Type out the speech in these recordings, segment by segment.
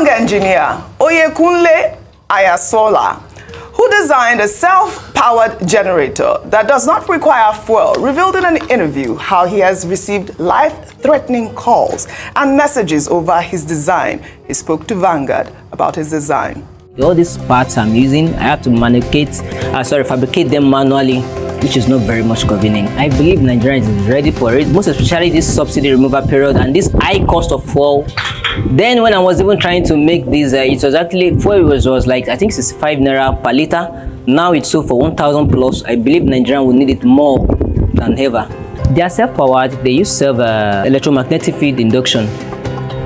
young engineer, Oyekunle Ayansola, who designed a self-powered generator that does not require fuel, revealed in an interview how he has received life-threatening calls and messages over his design. He spoke to Vanguard about his design. All these parts I'm using, I have to fabricate them manually, which is not very much convenient. I believe Nigerians is ready for it, most especially this subsidy removal period and this high cost of fuel. Then when I was even trying to make this, it was actually, fuel was like, I think 65 naira per liter. Now it's sold for 1,000 plus. I believe Nigerians will need it more than ever. They are self-powered. They use electromagnetic field induction.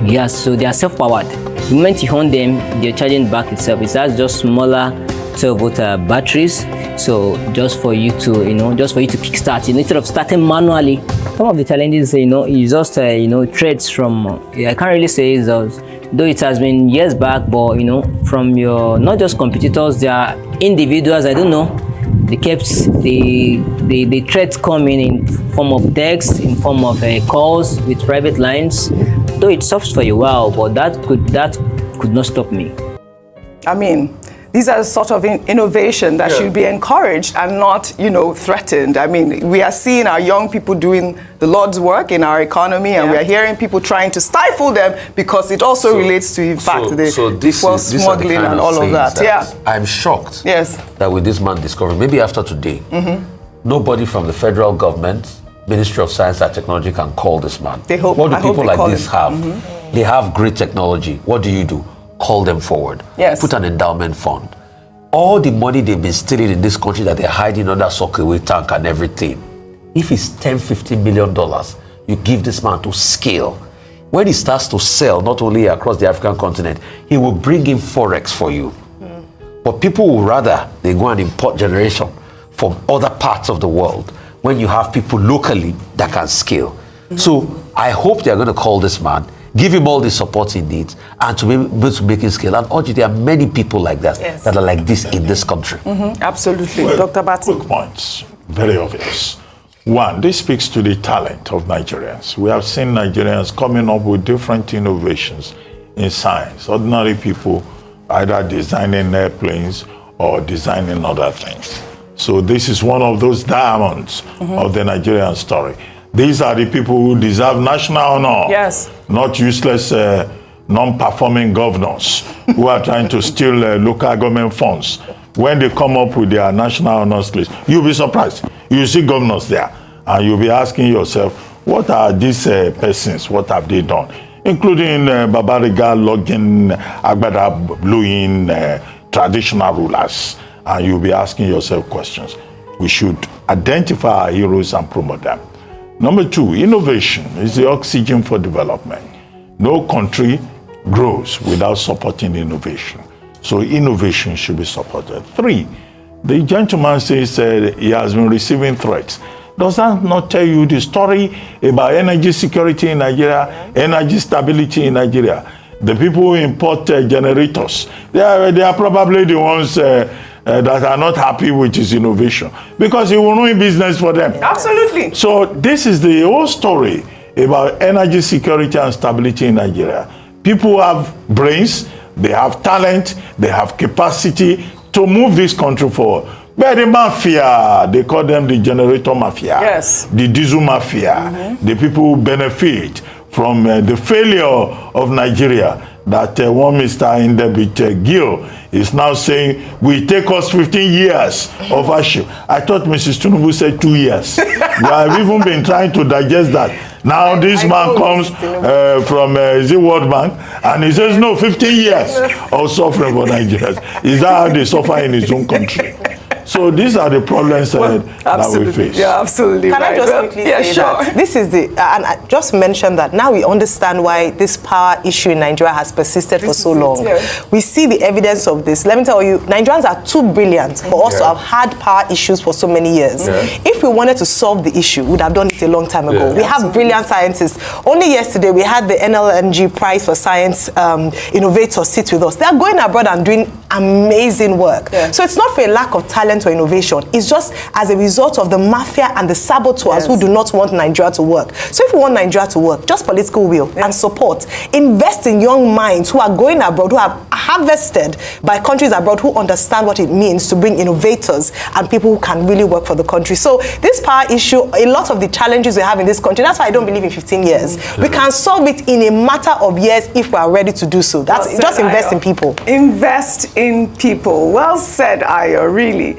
Yes, so they are self-powered. The moment you on them, they're charging back itself. It has just smaller 12-volt batteries. So just for you to, kickstart, instead of starting manually. Some of the challenges, is just, threads from, I can't really say though it has been years back, but, from your, not just competitors, they are individuals, I don't know. They kept the threads coming in form of text, in form of calls with private lines. Though it stops for a while, but that could not stop me. I mean, these are sort of innovation that should be encouraged and not, threatened. I mean, we are seeing our young people doing the Lord's work in our economy, and we are hearing people trying to stifle them because it also relates to, in fact, the fuel smuggling and all of that. I'm shocked that with this man discovering, maybe after today, nobody from the federal government, Ministry of Science and Technology can call this man. What do people like this have? They have great technology. What do? Call them forward. Put an endowment fund. All the money they've been stealing in this country that they're hiding under sockaway tank and everything. If it's $10-15 million, you give this man to scale. When he starts to sell, not only across the African continent, he will bring in Forex for you. But people will rather they go and import generation from other parts of the world when you have people locally that can scale. So I hope they're going to call this man, give him all the support he needs, and to be able to make him scale. And urge there are many people like that that are like this in this country. Absolutely. Well, Dr. Bati. Quick points, very obvious. One, this speaks to the talent of Nigerians. We have seen Nigerians coming up with different innovations in science. Ordinary people either designing airplanes or designing other things. So this is one of those diamonds of the Nigerian story. These are the people who deserve national honor, not useless, non-performing governors who are trying to steal local government funds. When they come up with their national honors list, you'll be surprised. You see governors there, and you'll be asking yourself, what are these persons? What have they done? Including Babariga, Login, Agbada, blowing traditional rulers. And you'll be asking yourself questions. We should identify our heroes and promote them. Number two, innovation is the oxygen for development. No country grows without supporting innovation. So innovation should be supported. Three, the gentleman says he has been receiving threats. Does that not tell you the story about energy security in Nigeria, energy stability in Nigeria? The people who import generators, they are probably the ones that are not happy with his innovation, because he will ruin business for them. Absolutely. So this is the whole story about energy security and stability in Nigeria. People have brains, they have talent, they have capacity to move this country forward. But the mafia, they call them the generator mafia, the diesel mafia, the people who benefit from the failure of Nigeria. That one Mr. Indebit Gill is now saying will take us 15 years of hardship. I thought Mrs. Tinubu said 2 years. We have even been trying to digest that. Now this man comes from the World Bank and he says no, 15 years of suffering for Nigerians. Is that how they suffer in his own country? So these are the problems that we face. Yeah, absolutely. Can I just quickly say that this is and I just mentioned that now we understand why this power issue in Nigeria has persisted for so long. We see the evidence of this. Let me tell you, Nigerians are too brilliant for us to have had power issues for so many years. If we wanted to solve the issue, we would have done it a long time ago. We have brilliant scientists. Only yesterday we had the NLNG Prize for Science innovators sit with us. They are going abroad and doing amazing work. So it's not for a lack of talent or innovation. It's just as a result of the mafia and the saboteurs who do not want Nigeria to work. So if you want Nigeria to work, just political will and support. Invest in young minds who are going abroad, who are harvested by countries abroad, who understand what it means to bring innovators and people who can really work for the country. So this power issue, a lot of the challenges we have in this country, that's why I don't believe in 15 years. We can solve it in a matter of years if we are ready to do so. That's just invest in people. Invest in people. Well said, Ayo, really.